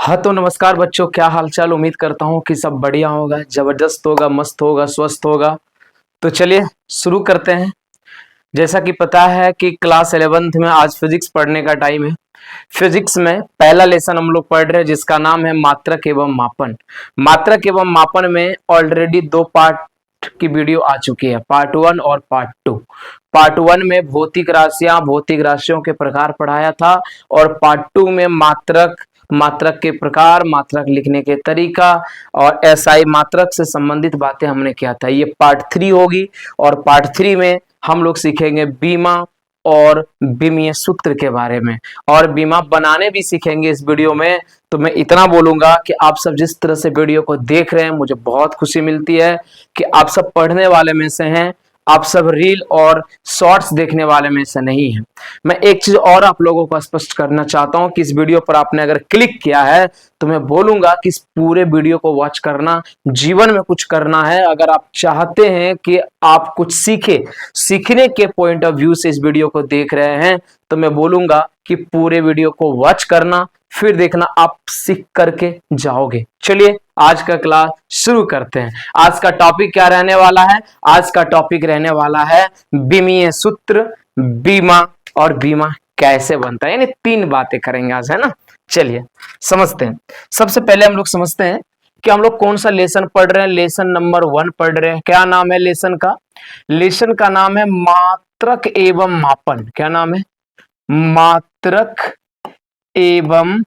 हाँ तो नमस्कार बच्चों, क्या हालचाल। उम्मीद करता हूँ कि सब बढ़िया होगा, जबरदस्त होगा, मस्त होगा, स्वस्थ होगा। तो चलिए शुरू करते हैं। जैसा कि पता है कि क्लास 11th में आज फिजिक्स पढ़ने का टाइम है। फिजिक्स में पहला लेसन हम लोग पढ़ रहे हैं जिसका नाम है मात्रक एवं मापन। मात्रक एवं मापन में ऑलरेडी दो पार्ट की वीडियो आ चुकी है, पार्ट 1 और पार्ट 2। पार्ट 1 में भौतिक राशियां, भौतिक राशियों के प्रकार पढ़ाया था और पार्ट 2 में मात्रक, मात्रक के प्रकार, मात्रक लिखने के तरीका और एसआई मात्रक से संबंधित बातें हमने किया था। ये पार्ट 3 होगी और पार्ट 3 में हम लोग सीखेंगे बीमा और विमीय सूत्र के बारे में और बीमा बनाने भी सीखेंगे इस वीडियो में। तो मैं इतना बोलूंगा कि आप सब जिस तरह से वीडियो को देख रहे हैं मुझे बहुत खुशी मिलती है कि आप सब पढ़ने वाले में से हैं, आप सब रील और शॉर्ट्स देखने वाले में से नहीं है। मैं एक चीज और आप लोगों को स्पष्ट करना चाहता हूं कि इस वीडियो पर आपने अगर क्लिक किया है तो मैं बोलूंगा कि इस पूरे वीडियो को वॉच करना, जीवन में कुछ करना है। अगर आप चाहते हैं कि आप कुछ सीखने के पॉइंट ऑफ व्यू से इस वीडियो को देख रहे हैं तो मैं बोलूंगा कि पूरे वीडियो को वॉच करना, फिर देखना आप सीख करके जाओगे। चलिए आज का क्लास शुरू करते हैं। आज का टॉपिक क्या रहने वाला है? आज का टॉपिक रहने वाला है विमीय सूत्र, बीमा और बीमा कैसे बनता है। यानी 3 बातें करेंगे आज, है ना। चलिए समझते हैं। सबसे पहले हम लोग समझते हैं कि हम लोग कौन सा लेसन पढ़ रहे हैं। लेसन नंबर 1 पढ़ रहे हैं। क्या नाम है लेसन का? लेसन का नाम है मात्रक एवं मापन। क्या नाम है? मात्रक एवं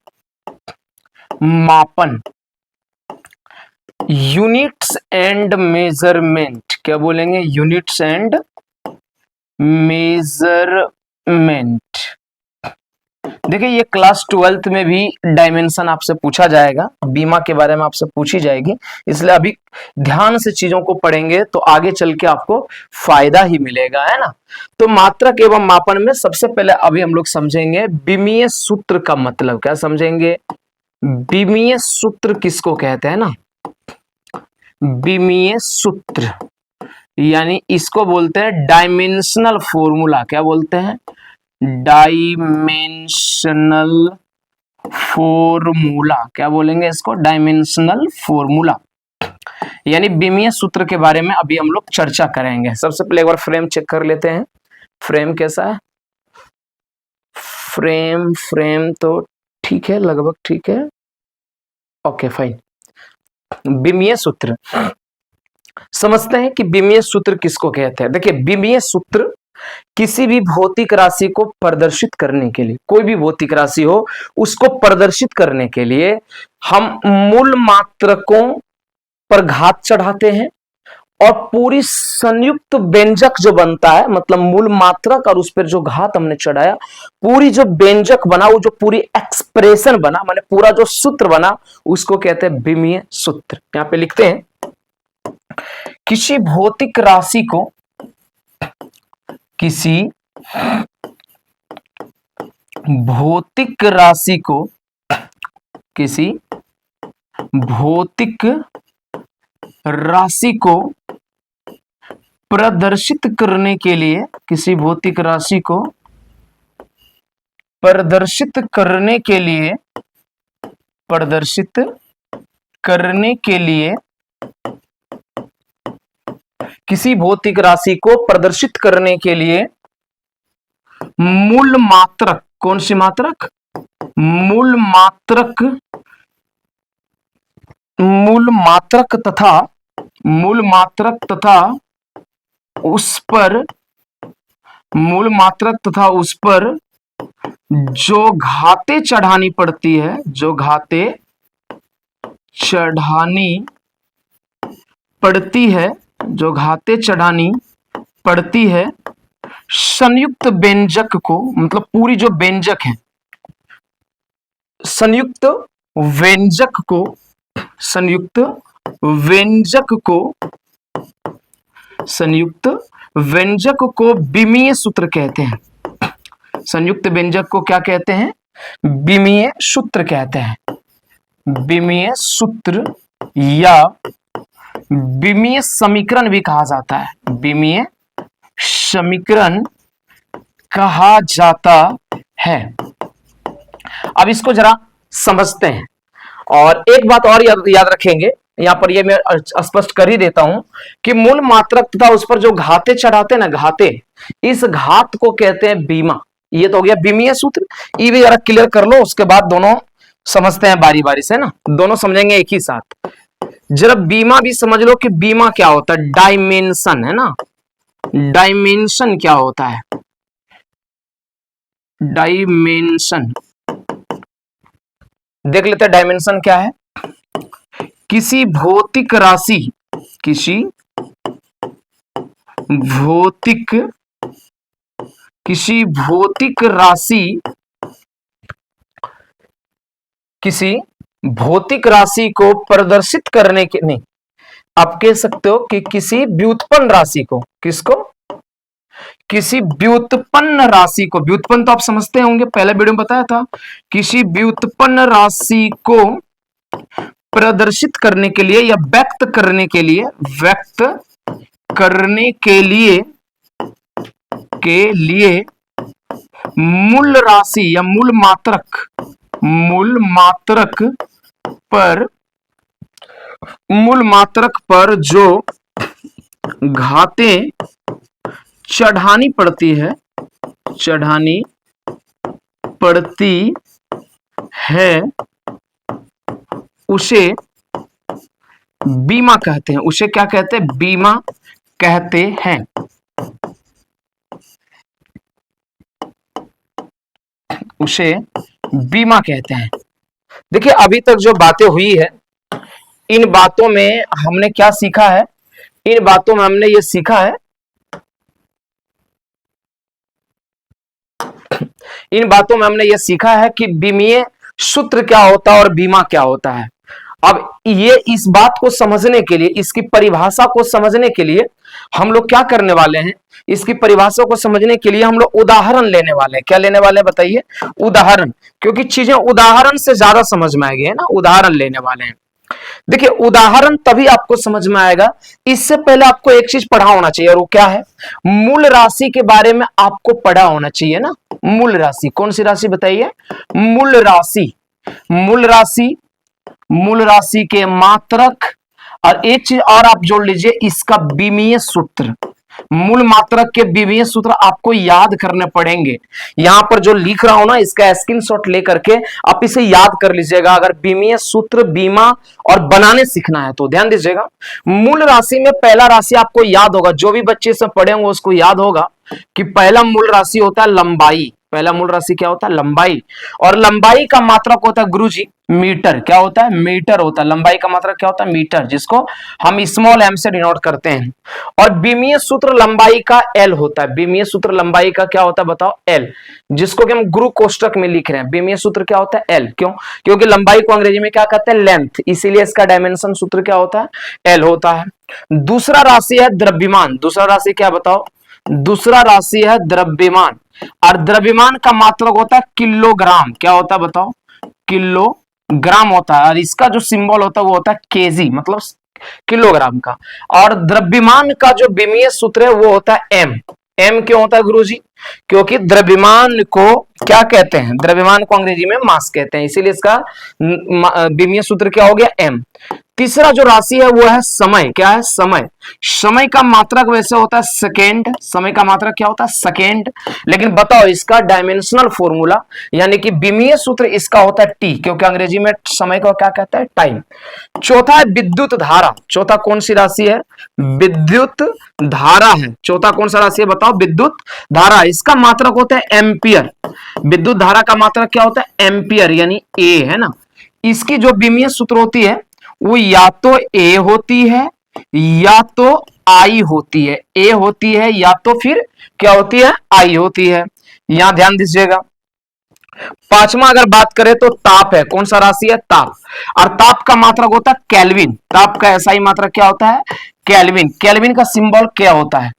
मापन, यूनिट्स एंड मेजरमेंट। क्या बोलेंगे? Units and measurement. देखिए ये क्लास 12th में भी डायमेंशन आपसे पूछा जाएगा, बीमा के बारे में आपसे पूछी जाएगी, इसलिए अभी ध्यान से चीजों को पढ़ेंगे तो आगे चल के आपको फायदा ही मिलेगा, है ना। तो मात्रक एवं मापन में सबसे पहले अभी हम लोग समझेंगे विमीय सूत्र का मतलब। क्या समझेंगे? विमीय सूत्र किसको कहते हैं ना? विमीय सूत्र यानी इसको बोलते हैं डायमेंशनल फॉर्मूला। क्या बोलते हैं? Dimensional formula. क्या बोलेंगे इसको? Dimensional formula. यानी विमीय सूत्र के बारे में अभी हम लोग चर्चा करेंगे। सबसे पहले एक बार फ्रेम चेक कर लेते हैं। फ्रेम कैसा है? फ्रेम तो ठीक है, लगभग ठीक है। Okay fine. विमीय सूत्र समझते हैं कि विमीय सूत्र किसको कहते हैं। देखिए विमीय सूत्र किसी भी भौतिक राशि को प्रदर्शित करने के लिए, कोई भी भौतिक राशि हो उसको प्रदर्शित करने के लिए हम मूल मात्रकों पर घात चढ़ाते हैं और पूरी संयुक्त व्यंजक जो बनता है, मतलब मूल मात्रक और उस पर जो घात हमने चढ़ाया, पूरी जो व्यंजक बना, वो जो पूरी एक्सप्रेशन बना, माने पूरा जो सूत्र बना, उसको कहते हैं विमीय सूत्र। यहां पे लिखते हैं किसी भौतिक राशि को, किसी भौतिक राशि को, किसी भौतिक राशि को प्रदर्शित करने के लिए, किसी भौतिक राशि को प्रदर्शित करने के लिए, प्रदर्शित करने के लिए, किसी भौतिक राशि को प्रदर्शित करने के लिए मूल मात्रक, कौन सी मात्रक? मूल मात्रक, मूल मात्रक तथा, मूल मात्रक तथा उस पर, मूल मात्रक तथा उस पर जो घातें चढ़ानी पड़ती है, जो घातें चढ़ानी पड़ती है, जो घातें चढ़ानी पड़ती है, संयुक्त व्यंजक को, मतलब पूरी जो व्यंजक है, संयुक्त व्यंजक को, संयुक्त व्यंजक को, संयुक्त व्यंजक को विमीय सूत्र कहते हैं। संयुक्त व्यंजक को क्या कहते हैं? विमीय सूत्र कहते हैं। विमीय सूत्र या विमीय समीकरण भी कहा जाता है। विमीय समीकरण कहा जाता है। अब इसको जरा समझते हैं। और एक बात और याद रखेंगे, यहाँ पर ये मैं स्पष्ट कर ही देता हूं कि मूल मात्रक तथा उस पर जो घाते चढ़ाते ना, घाते, इस घात को कहते हैं बीमा। ये तो हो गया बीमीय सूत्र। ये भी जरा क्लियर कर लो, उसके बाद दोनों समझते हैं बारी बारी से ना, दोनों समझेंगे एक ही साथ। जरा बीमा भी समझ लो कि बीमा क्या होता है, डायमेंशन है ना, डायमेंशन क्या होता है, डायमेंशन देख लेते हैं। डायमेंशन क्या है, किसी भौतिक राशि, किसी भौतिक राशि, किसी भौतिक राशि को प्रदर्शित करने के, नहीं आप कह सकते हो कि किसी व्युत्पन्न राशि को, किसको, किसी व्युत्पन्न राशि को, व्युत्पन्न तो आप समझते होंगे, पहले वीडियो में बताया था, किसी व्युत्पन्न राशि को प्रदर्शित करने के लिए या व्यक्त करने के लिए, व्यक्त करने के लिए मूल राशि या मूल मात्रक पर जो घातें चढ़ानी पड़ती है उसे बीमा कहते हैं। उसे क्या कहते हैं, बीमा कहते हैं। उसे बीमा कहते हैं। देखिए अभी तक जो बातें हुई है, इन बातों में हमने क्या सीखा है, इन बातों में हमने ये सीखा है, इन बातों में हमने ये सीखा है कि बीमीय सूत्र क्या होता है और बीमा क्या होता है। अब ये इस बात को समझने के लिए, इसकी परिभाषा को समझने के लिए हम लोग क्या करने वाले हैं, इसकी परिभाषा को समझने के लिए हम लोग उदाहरण लेने वाले हैं। क्या लेने वाले हैं बताइए, उदाहरण, क्योंकि चीजें उदाहरण से ज्यादा समझ में आएगी, है ना, उदाहरण लेने वाले हैं। देखिए उदाहरण तभी आपको समझ में आएगा, इससे पहले आपको एक चीज पढ़ा होना चाहिए, और वो क्या है, मूल राशि के बारे में आपको पढ़ा होना चाहिए ना। मूल राशि, कौन सी राशि बताइए, मूल राशि, मूल राशि, मूल राशि के मात्रक, और एक चीज और आप जोड़ लीजिए, इसका बीमीय सूत्र। मूल मात्रक के बीमीय सूत्र आपको याद करने पड़ेंगे। यहां पर जो लिख रहा हूं ना, इसका स्क्रीनशॉट लेकर के आप इसे याद कर लीजिएगा, अगर बीमीय सूत्र, बीमा और बनाने सीखना है तो ध्यान दीजिएगा। मूल राशि में पहला राशि आपको याद होगा, जो भी बच्चे से पढ़े होंगे उसको याद होगा कि पहला मूल राशि होता है लंबाई। पहला मूल राशि क्या होता है, लंबाई, और लंबाई का मात्रक होता है गुरुजी मीटर। क्या होता है, मीटर होता है। लंबाई का मात्रक क्या होता है, मीटर, जिसको हम स्मॉल एम से डिनोट करते हैं। और बीमीय सूत्र लंबाई का एल होता है। बीमीय सूत्र लंबाई का क्या होता है बताओ, एल, जिसको कि हम गुरु कोष्टक में लिख रहे हैं। बीमीय सूत्र क्या होता है, एल। क्यों, क्योंकि लंबाई को अंग्रेजी में क्या कहते हैं, लेंथ, इसीलिए इसका डायमेंशन सूत्र क्या होता है, एल होता है। दूसरा राशि है द्रव्यमान। दूसरा राशि क्या बताओ, दूसरा राशि है द्रव्यमान, और द्रव्यमान का मात्रक होता है किलोग्राम। क्या होता है बताओ, किलोग्राम होता है, और इसका जो सिंबल होता है वो होता है केजी, मतलब किलोग्राम का। और द्रव्यमान का जो बीमीय सूत्र है वो होता है एम। एम क्यों होता है गुरुजी, क्योंकि द्रव्यमान को क्या कहते हैं, द्रव्यमान को अंग्रेजी में मास कहते हैं, इसीलिए इसका बीमीय सूत्र क्या हो गया, एम। तीसरा जो राशि है वो है समय। क्या है, समय। समय का मात्रक वैसे होता है सेकेंड। समय का मात्रक क्या होता है, सेकेंड। लेकिन बताओ इसका डायमेंशनल फॉर्मूला, यानी कि बीमीय सूत्र इसका होता है टी, क्योंकि अंग्रेजी में समय को क्या कहता है, टाइम। चौथा है विद्युत धारा। चौथा कौन सी राशि है, विद्युत धारा है। चौथा कौन सा राशि है बताओ, विद्युत धारा। इसका मात्रक होता है एम्पियर। विद्युत धारा का मात्रक क्या होता है, एम्पियर, यानी ए, है ना। इसकी जो बीमीय सूत्र होती है वो या तो ए होती है या तो आई होती है। ए होती है या तो फिर क्या होती है, आई होती है। यहां ध्यान दीजिएगा। पांचवा अगर बात करें तो ताप है। कौन सा राशि है, ताप। और ताप का मात्रक होता है केल्विन। ताप का एसआई मात्रक क्या होता है, केल्विन। केल्विन का सिंबल क्या होता है,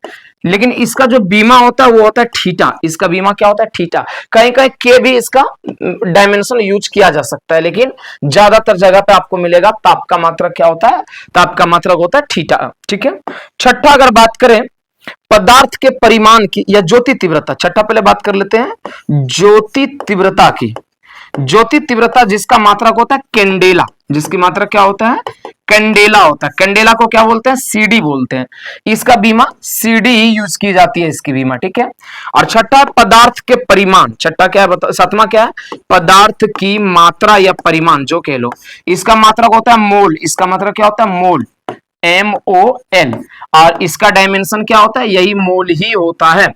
लेकिन इसका जो बीमा होता है वो होता है थीटा। इसका बीमा क्या होता है, थीटा। कहीं कहीं के भी इसका डायमेंशन यूज किया जा सकता है, लेकिन ज्यादातर जगह पे आपको मिलेगा ताप का मात्रक क्या होता है, ताप का मात्रक होता है थीटा। ठीक है। छठा अगर बात करें पदार्थ के परिमाण की या ज्योति तीव्रता, छठा पहले बात कर लेते हैं ज्योति तीव्रता की। ज्योति तीव्रता जिसका मात्रक होता है कैंडेला, जिसकी मात्रक क्या होता है, कैंडेला होता है। कैंडेला को क्या बोलते हैं, सीडी बोलते हैं। इसका बीमा सीडी यूज की जाती है इसकी बीमा, ठीक है। और छठा पदार्थ के परिमाण, छठा क्या है, सातवां क्या है, पदार्थ की मात्रा या परिमाण जो कह लो, इसका मात्रक होता है मोल, इसका मात्रक क्या होता है, मोल, MOL। और इसका डायमेंशन क्या होता है, यही मोल ही होता है।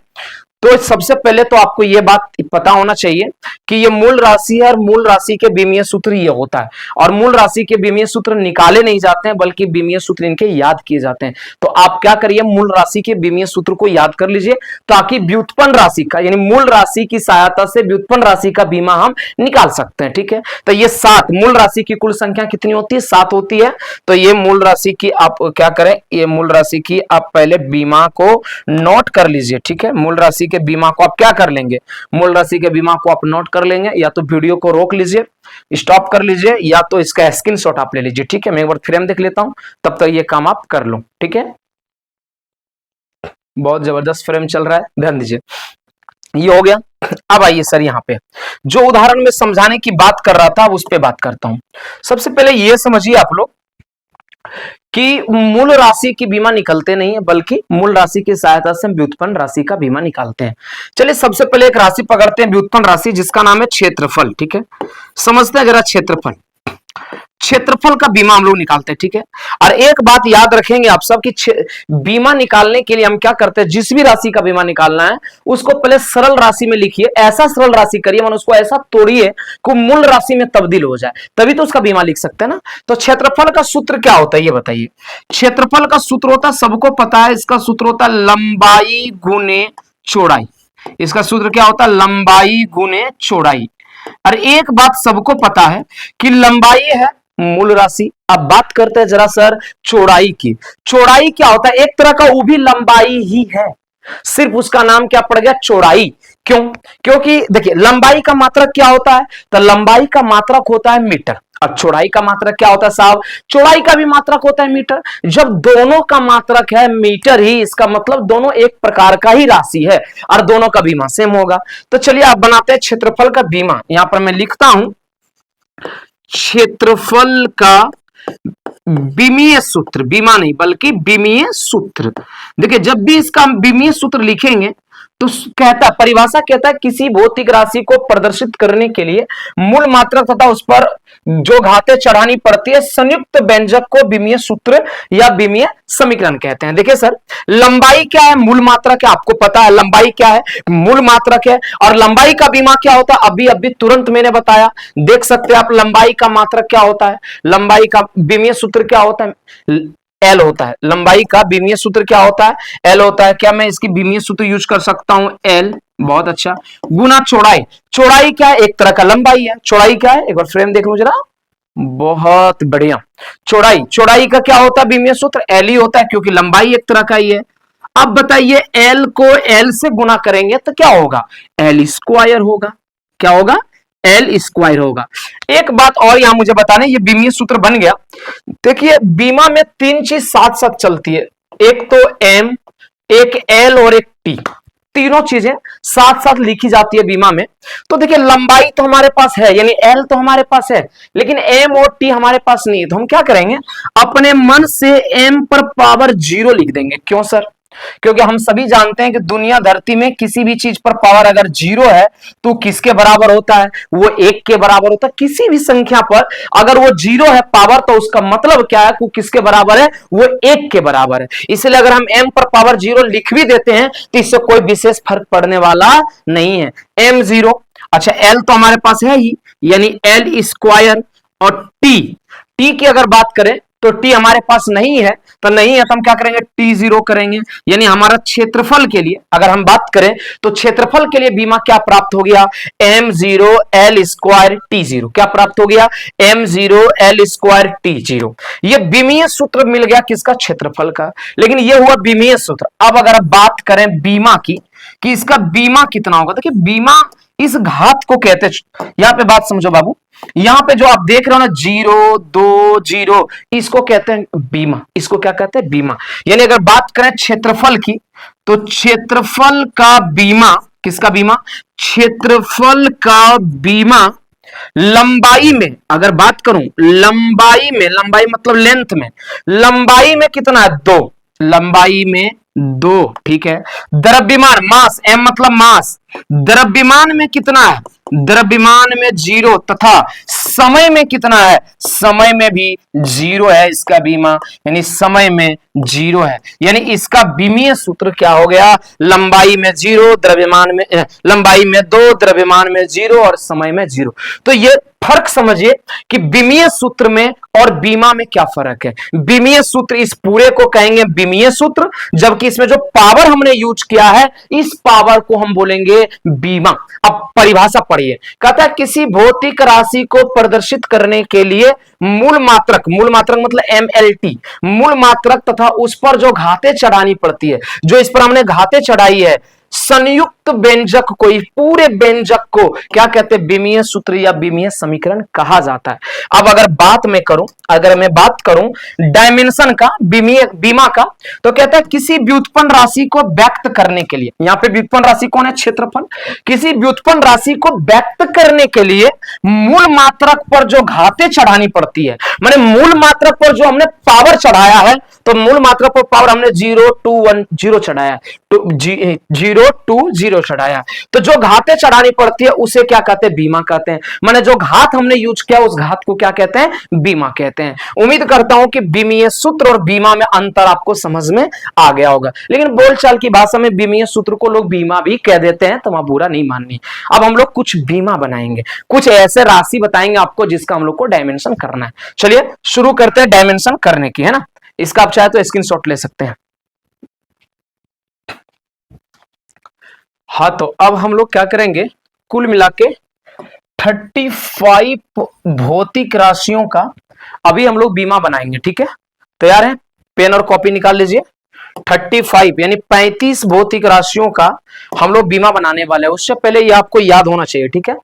तो सबसे पहले तो आपको यह बात पता होना चाहिए कि ये मूल राशि है और मूल राशि के बीमीय सूत्र ये होता है। और मूल राशि के बीमीय सूत्र निकाले नहीं जाते हैं बल्कि बीमीय सूत्र इनके याद किए जाते हैं। तो आप क्या करिए, मूल राशि के बीमीय सूत्र को याद कर लीजिए ताकि व्युत्पन्न राशि का यानी मूल राशि की सहायता से व्युत्पन्न राशि का बीमा हम निकाल सकते हैं, ठीक है। तो ये 7, मूल राशि की कुल संख्या कितनी होती है, 7 होती है। तो ये मूल राशि की आप क्या करें, ये मूल राशि की आप पहले बीमा को नोट कर लीजिए, ठीक है। मूल राशि के बीमा को आप क्या कर लेंगे, मूल राशि के बीमा को आप नोट कर लेंगे, या तो वीडियो को रोक लीजिए, स्टॉप कर लीजिए, या तो इसका स्क्रीनशॉट आप ले लीजिए, ठीक है। मैं एक बार फ्रेम देख लेता हूं, तब तक ये काम आप कर लो, ठीक है। बहुत जबरदस्त फ्रेम चल रहा है, ध्यान दीजिए। ये हो गया। अब आइए सर, यहां पे जो उदाहरण में समझाने की बात कर रहा था उस पे बात करता हूं। सबसे पहले ये समझिए आप लोग कि मूल राशि की बीमा निकलते नहीं है बल्कि मूल राशि की सहायता से व्युत्पन्न राशि का बीमा निकालते हैं। चलिए सबसे पहले एक राशि पकड़ते हैं व्युत्पन्न राशि, जिसका नाम है क्षेत्रफल, ठीक है। समझते हैं जरा क्षेत्रफल, क्षेत्रफल का बीमा हम लोग निकालते हैं, ठीक है। और एक बात याद रखेंगे आप सब कि बीमा निकालने के लिए हम क्या करते हैं, जिस भी राशि का बीमा निकालना है उसको पहले सरल राशि में लिखिए, ऐसा सरल राशि करिए मन उसको ऐसा तोड़िए कि मूल राशि में तब्दील हो जाए, तभी तो उसका बीमा लिख सकते हैं ना। तो क्षेत्रफल का सूत्र क्या होता है ये बताइए। क्षेत्रफल का सूत्र होता है, सबको पता है, इसका सूत्र होता है लंबाई गुने चौड़ाई। इसका सूत्र क्या होता है, लंबाई गुने चौड़ाई। और एक बात सबको पता है कि लंबाई है मूल राशि। अब बात करते हैं जरा सर चौड़ाई की। चौड़ाई क्या होता है, एक तरह का वो भी लंबाई ही है, सिर्फ उसका नाम क्या पड़ गया, चौड़ाई। क्यों, क्योंकि देखिए लंबाई का मात्रक क्या होता है, तो लंबाई का मात्रक होता है मीटर, और चौड़ाई का मात्रक क्या होता है साहब, चौड़ाई का भी मात्रक होता है मीटर। जब दोनों का मात्रक है मीटर ही, इसका मतलब दोनों एक प्रकार का ही राशि है और दोनों का बीमा सेम होगा। तो चलिए आप बनाते हैं क्षेत्रफल का बीमा। यहां पर मैं लिखता हूं क्षेत्रफल का बीमीय सूत्र, बीमा नहीं बल्कि बीमीय सूत्र। देखिए जब भी इसका बीमीय सूत्र लिखेंगे तो कहता, परिभाषा कहता है किसी भौतिक राशि को प्रदर्शित करने के लिए मूल मात्रक तथा उस पर जो घातें चढ़ानी पड़ती है संयुक्त व्यंजक को बीमीय सूत्र या बीमीय समीकरण कहते हैं। देखिए सर लंबाई क्या है, मूल मात्रक है, आपको पता है लंबाई क्या है, मूल मात्रक है। और लंबाई का बीमा क्या होता है, अभी अभी तुरंत मैंने बताया, देख सकते हैं आप लंबाई का मात्रक क्या होता है, लंबाई का बीमीय सूत्र क्या होता है, एल होता है। लंबाई का बीमीय सूत्र क्या होता है, एल होता है। क्या मैं इसकी बीमीय सूत्र यूज कर सकता हूं, एल, बहुत अच्छा, गुना चौड़ाई। चौड़ाई क्या है, एक तरह का लंबाई है। चौड़ाई क्या है, एक बार फ्रेम देख लो जरा, बहुत बढ़िया। चौड़ाई, चौड़ाई का क्या होता है बीमीय सूत्र, एल ही होता है, क्योंकि लंबाई एक तरह का ही है। अब बताइए एल को एल से गुना करेंगे तो क्या होगा, एल स्क्वायर होगा। क्या होगा, एल स्क्वायर होगा। एक बात और यहां मुझे बताने, ये बीमीय सूत्र बन गया। देखिए बीमा में 3 चीज साथ साथ चलती है, एक तो एम, एक एल और एक टी, तीनों चीजें साथ साथ लिखी जाती है बीमा में। तो देखिए लंबाई तो हमारे पास है यानी एल तो हमारे पास है, लेकिन एम और टी हमारे पास नहीं है। तो हम क्या करेंगे, अपने मन से एम पर पावर 0 लिख देंगे। क्यों सर, क्योंकि हम सभी जानते हैं कि दुनिया धरती में किसी भी चीज पर पावर अगर 0 है तो किसके बराबर होता है, वो 1 के बराबर होता है। किसी भी संख्या पर अगर वो 0 है पावर, तो उसका मतलब क्या है, वो किसके बराबर है, वो 1 के बराबर है। इसलिए अगर हम m पर पावर 0 लिख भी देते हैं तो इससे कोई विशेष फर्क पड़ने वाला नहीं है। m 0, अच्छा l तो हमारे पास है ही, यानी l स्क्वायर। और t की अगर बात करें तो t हमारे पास नहीं है, तो नहीं है तो हम क्या करेंगे, t0 करेंगे। यानी हमारा क्षेत्रफल के लिए अगर हम बात करें तो क्षेत्रफल के लिए बीमा क्या प्राप्त हो गया, m0 l स्क्वायर t0। क्या प्राप्त हो गया, m0 l स्क्वायर t0। ये बीमीय सूत्र मिल गया किसका, क्षेत्रफल का। लेकिन ये हुआ बीमीय सूत्र। अब अगर बात करें बीमा की कि इसका बीमा कितना होगा, देखिए बीमा इस घात को कहते हैं, यहां पे बात समझो बाबू, यहां पे जो आप देख रहे हो ना 0 2 0, इसको कहते हैं बीमा। इसको क्या कहते हैं, बीमा। यानी अगर बात करें क्षेत्रफल की तो क्षेत्रफल का बीमा, किसका बीमा, क्षेत्रफल का बीमा लंबाई में अगर बात करूं, लंबाई में, लंबाई मतलब लेंथ में, लंबाई में कितना है? 2, लंबाई में 2, ठीक है। द्रव्यमान मास, एम मतलब मास, द्रव्यमान में कितना है? द्रव्यमान में 0 तथा समय में कितना है? समय में भी 0 है इसका बीमा, यानी समय में 0 है। यानी इसका बीमीय सूत्र क्या हो गया? लंबाई में 0, द्रव्यमान में लंबाई में 2, द्रव्यमान में 0 और समय में 0। तो ये फर्क समझिए कि बीमीय सूत्र में और बीमा में क्या फर्क है। बीमीय सूत्र इस पूरे को कहेंगे बीमीय सूत्र, जबकि इसमें जो पावर हमने यूज किया है इस पावर को हम बोलेंगे बीमा। अब परिभाषा पढ़िए, कहता है किसी भौतिक राशि को प्रदर्शित करने के लिए मूल मात्रक, मूल मात्रक मतलब MLT, मूल मात्रक तथा उस पर जो घातें चढ़ानी पड़ती है, जो इस पर हमने घातें चढ़ाई है, संयुक्त व्यंजक को, पूरे व्यंजक को क्या कहते हैं? बीमीय सूत्र या बीमीय समीकरण कहा जाता है। अब अगर मैं बात करूं डायमेंशन का, बीमा का, तो कहता है किसी व्युत्पन्न राशि को व्यक्त करने के लिए, यहां पे व्युत्पन्न राशि कौन है? क्षेत्रफल। किसी व्युत्पन्न राशि को व्यक्त करने के लिए मूल मात्रक पर जो घातें चढ़ानी पड़ती है, माने मूल मात्रक पर जो हमने पावर चढ़ाया है, तो मूल मात्रक पर पावर हमने 0 2 1 0 चढ़ाया, 0 2 0 चढ़ाया, तो जो घातें चढ़ानी पड़ती है उसे क्या कहते हैं? बीमा कहते हैं। माने जो घात हमने यूज किया उस घात को क्या कहते हैं? बीमा कहते हैं। उम्मीद करता हूं कि बीमीय सूत्र और बीमा में अंतर आपको समझ में आ गया होगा, लेकिन बोलचाल की भाषा में बीमीय सूत्र को लोग बीमा भी कह देते हैं, तो वहां बुरा नहीं माननी। अब हम लोग कुछ बीमा बनाएंगे, कुछ ऐसे राशि बताएंगे आपको जिसका हम लोग को डायमेंशन करना है। चलिए शुरू करते हैं डायमेंशन करने की, है ना। इसका आप चाहे तो स्क्रीनशॉट ले सकते हैं। हाँ, तो अब हम लोग क्या करेंगे, कुल मिला के 35 भौतिक राशियों का अभी हम लोग बीमा बनाएंगे, ठीक है। तैयार है? पेन और कॉपी निकाल लीजिए। 35 यानी 35 भौतिक राशियों का हम लोग बीमा बनाने वाले हैं। उससे पहले ये आपको याद होना चाहिए, ठीक है।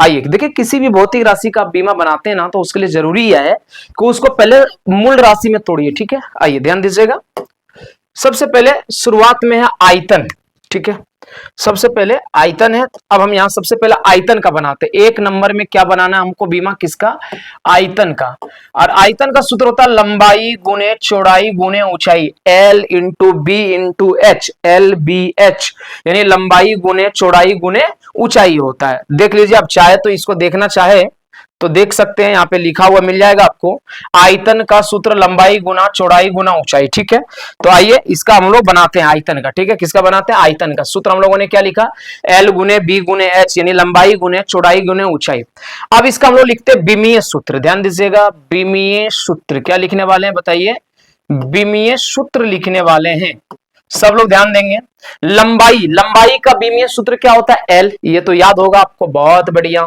आइए देखिए, किसी भी भौतिक राशि का बीमा बनाते हैं ना, तो उसके लिए जरूरी है कि उसको पहले मूल राशि में तोड़िए, ठीक है। आइए ध्यान दीजिएगा। सबसे पहले शुरुआत में है आयतन, ठीक है। सबसे पहले आयतन है। अब हम यहां सबसे पहले आयतन का बनाते हैं। 1 नंबर में क्या बनाना है हमको? बीमा किसका? आयतन का। और आयतन का सूत्र होता है लंबाई गुने चौड़ाई गुने ऊंचाई, L into B into H, LBH, यानी लंबाई गुने चौड़ाई गुने ऊंचाई होता है। देख लीजिए, आप चाहे तो इसको देखना चाहे तो देख सकते हैं, यहाँ पे लिखा हुआ मिल जाएगा आपको। आयतन का सूत्र लंबाई गुना चौड़ाई गुना ऊंचाई, ठीक है। तो आइए इसका हम लोग बनाते हैं आयतन का, ठीक है। किसका बनाते हैं? आयतन का। सूत्र हम लोगों ने क्या लिखा? L गुने बी गुने एच, यानी लंबाई गुने चौड़ाई गुने ऊंचाई। अब इसका हम लोग लिखते हैं बीमीय सूत्र। ध्यान दीजिएगा, बीमीय सूत्र क्या लिखने वाले हैं बताइए? बीमीय सूत्र लिखने वाले हैं, सब लोग ध्यान देंगे। लंबाई का बीमीय सूत्र क्या होता है? L, ये तो याद होगा आपको, बहुत बढ़िया।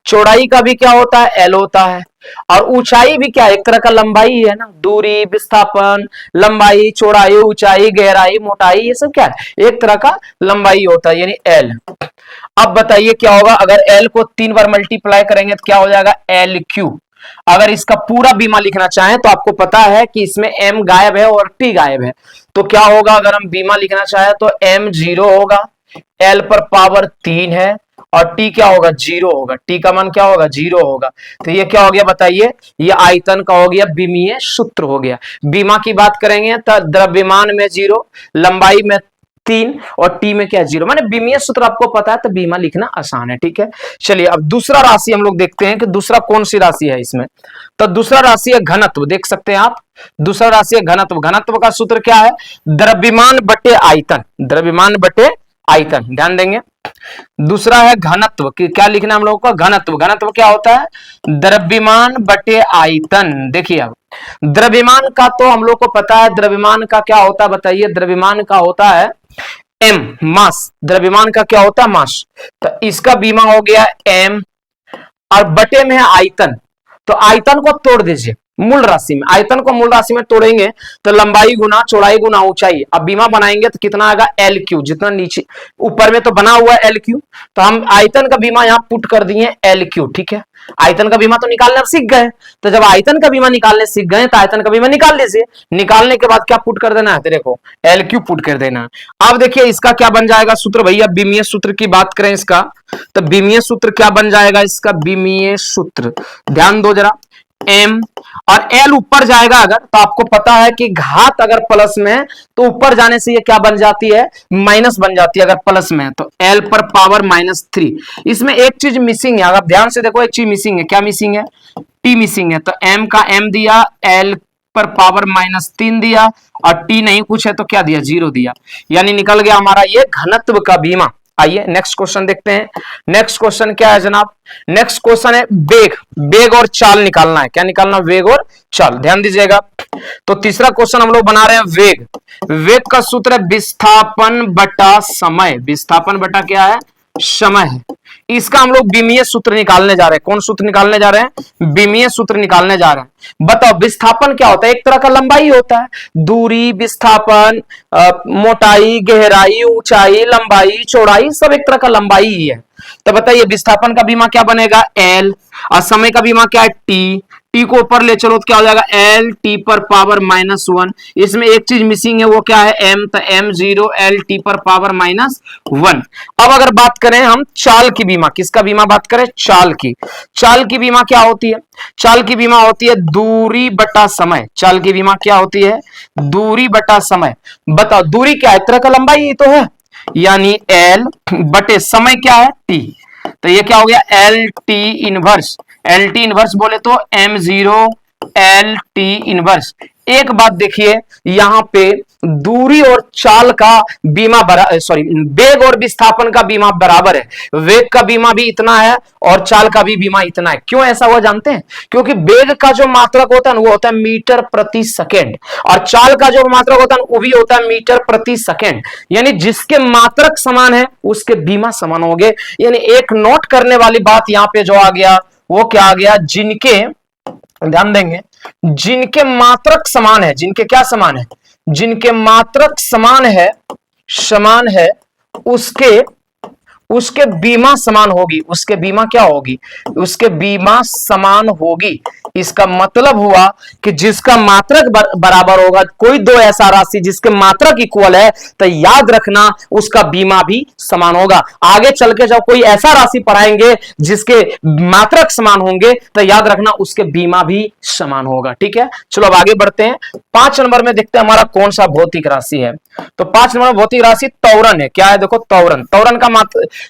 चौड़ाई का भी क्या होता है? L होता है। और ऊंचाई भी क्या, एक तरह का लंबाई है ना, दूरी, विस्थापन, लंबाई, चौड़ाई, ऊंचाई, गहराई, मोटाई, ये सब क्या है? एक तरह का लंबाई होता है, यानी L। अब बताइए क्या होगा, अगर L को 3 बार मल्टीप्लाई करेंगे तो क्या हो जाएगा? LQ। अगर इसका पूरा बीमा लिखना चाहें तो आपको पता है कि इसमें M गायब है और T गायब है, तो क्या होगा अगर हम बीमा लिखना चाहें तो M 0 होगा, L पर पावर 3 है और T क्या होगा? 0 होगा। T का मान क्या होगा? 0 होगा। तो ये क्या हो गया बताइए? ये आयतन का हो गया बीमीय सूत्र हो गया। बीमा की बात करेंगे तो द्रव्यमान में 0, लंबाई में 3 और टी में क्या? 0। माने बीमीय सूत्र आपको पता है तो बीमा लिखना आसान है, ठीक है। चलिए अब दूसरा राशि हम लोग देखते हैं कि दूसरा कौन सी राशि है इसमें। तो दूसरा राशि है घनत्व, देख सकते हैं आप। दूसरा राशि है घनत्व। घनत्व का सूत्र क्या है? द्रव्यमान बटे आयतन, द्रव्यमान बटे आयतन। ध्यान देंगे, दूसरा है घनत्व। क्या लिखना हम लोगों को? घनत्व। घनत्व क्या होता है? द्रव्यमान बटे आयतन। देखिए अब द्रव्यमान का तो हम लोग को पता है, द्रव्यमान का क्या होता है बताइए? द्रव्यमान का होता है m, मास। द्रव्यमान का क्या होता है? मास। तो इसका बीमा हो गया m, और बटे में है आयतन। तो आयतन को तोड़ दीजिए, मूल राशि में, आयतन को मूल राशि में तोड़ेंगे तो लंबाई गुना चौड़ाई गुना ऊंचाई। अब बीमा बनाएंगे तो कितना आएगा एल क्यू, जितना नीचे ऊपर में तो बना हुआ है एल क्यू, तो हम आयतन का बीमा यहां पुट कर दिए एल क्यू। ठीक है, आयतन का बीमा तो निकालने अब सीख गए, तो जब आयतन का बीमा निकालने सीख गए तो आयतन का बीमा निकाल लीजिए। निकालने के बाद क्या पुट कर देना है, तो देखो एल क्यू पुट कर देना है। अब देखिए इसका क्या बन जाएगा सूत्र, भैया बीमीय सूत्र की बात करें इसका, तो बीमीय सूत्र क्या बन जाएगा इसका, बीमीय सूत्र ध्यान दो जरा, एम और एल ऊपर जाएगा अगर, तो आपको पता है कि घात अगर प्लस में है तो ऊपर जाने से ये क्या बन जाती है, माइनस बन जाती है। अगर प्लस में है तो एल पर पावर -3। इसमें एक चीज मिसिंग है, अगर ध्यान से देखो एक चीज मिसिंग है, क्या मिसिंग है, टी मिसिंग है। तो एम का एम दिया, एल पर पावर -3 दिया और टी नहीं कुछ है तो क्या दिया, 0 दिया, यानी निकल गया हमारा ये घनत्व का बीमा। आइए नेक्स्ट क्वेश्चन देखते हैं। नेक्स्ट क्वेश्चन क्या है जनाब, नेक्स्ट क्वेश्चन है वेग, वेग और चाल निकालना है। क्या निकालना, वेग और चाल, ध्यान दीजिएगा। तो तीसरा क्वेश्चन हम लोग बना रहे हैं वेग। वेग का सूत्र है विस्थापन बटा समय, विस्थापन बटा क्या है, समय है। इसका हम लोग बीमीय सूत्र निकालने जा रहे हैं। कौन सूत्र निकालने जा रहे हैं, बीमीय सूत्र निकालने जा रहे हैं। बताओ विस्थापन क्या होता है, एक तरह का लंबाई होता है, दूरी, विस्थापन, मोटाई, गहराई, ऊंचाई, लंबाई, चौड़ाई, सब एक तरह का लंबाई ही है। तो बताइए विस्थापन का बीमा क्या बनेगा, एल, और समय का बीमा क्या है, टी। टी को ऊपर ले चलो तो क्या हो जाएगा, एल टी पर पावर -1। इसमें एक चीज मिसिंग है, वो क्या है, एम, तो एम 0 एल टी पर पावर -1। अब अगर बात करें हम चाल की बीमा, किसका बीमा बात करें, चाल की। चाल की बीमा क्या होती है, चाल की बीमा होती है दूरी बटा समय। चाल की बीमा क्या होती है, दूरी बटा समय। बताओ दूरी क्या है, एक तरह का लंबाई ही तो है, यानी एल बटे समय क्या है, टी। तो ये क्या हो गया, L T inverse, L T inverse बोले तो m0 एल टी इनवर्स। एक बात देखिए यहां पे दूरी और चाल का बीमा वेग और विस्थापन का बीमा बराबर है। वेग का बीमा भी इतना है और चाल का भी बीमा इतना है। क्यों ऐसा हुआ जानते हैं, क्योंकि वेग का जो मात्रक होता है वो होता है मीटर प्रति सेकेंड, और चाल का जो मात्रक होता है वो भी होता है मीटर प्रति सेकेंड। यानी जिसके मात्रक समान है उसके बीमा समान होंगे। यानी एक नोट करने वाली बात यहां पे जो आ गया वो क्या आ गया, जिनके, ध्यान देंगे, जिनके मात्रक समान है, जिनके क्या समान है, जिनके मात्रक समान है उसके बीमा समान होगी, उसके बीमा क्या होगी, उसके बीमा समान होगी। इसका मतलब हुआ कि जिसका मात्रक बराबर होगा, कोई दो ऐसा राशि जिसके मात्रक इक्वल है तो याद रखना उसका बीमा भी समान होगा। आगे चल के जब कोई ऐसा राशि पढ़ाएंगे जिसके मात्रक समान होंगे तो याद रखना उसके बीमा भी समान होगा। ठीक है, चलो अब आगे बढ़ते हैं। 5 नंबर में देखते हैं हमारा कौन सा भौतिक राशि है। तो 5 नंबर भौतिक राशि त्वरण है। क्या है, देखो त्वरण, त्वरण का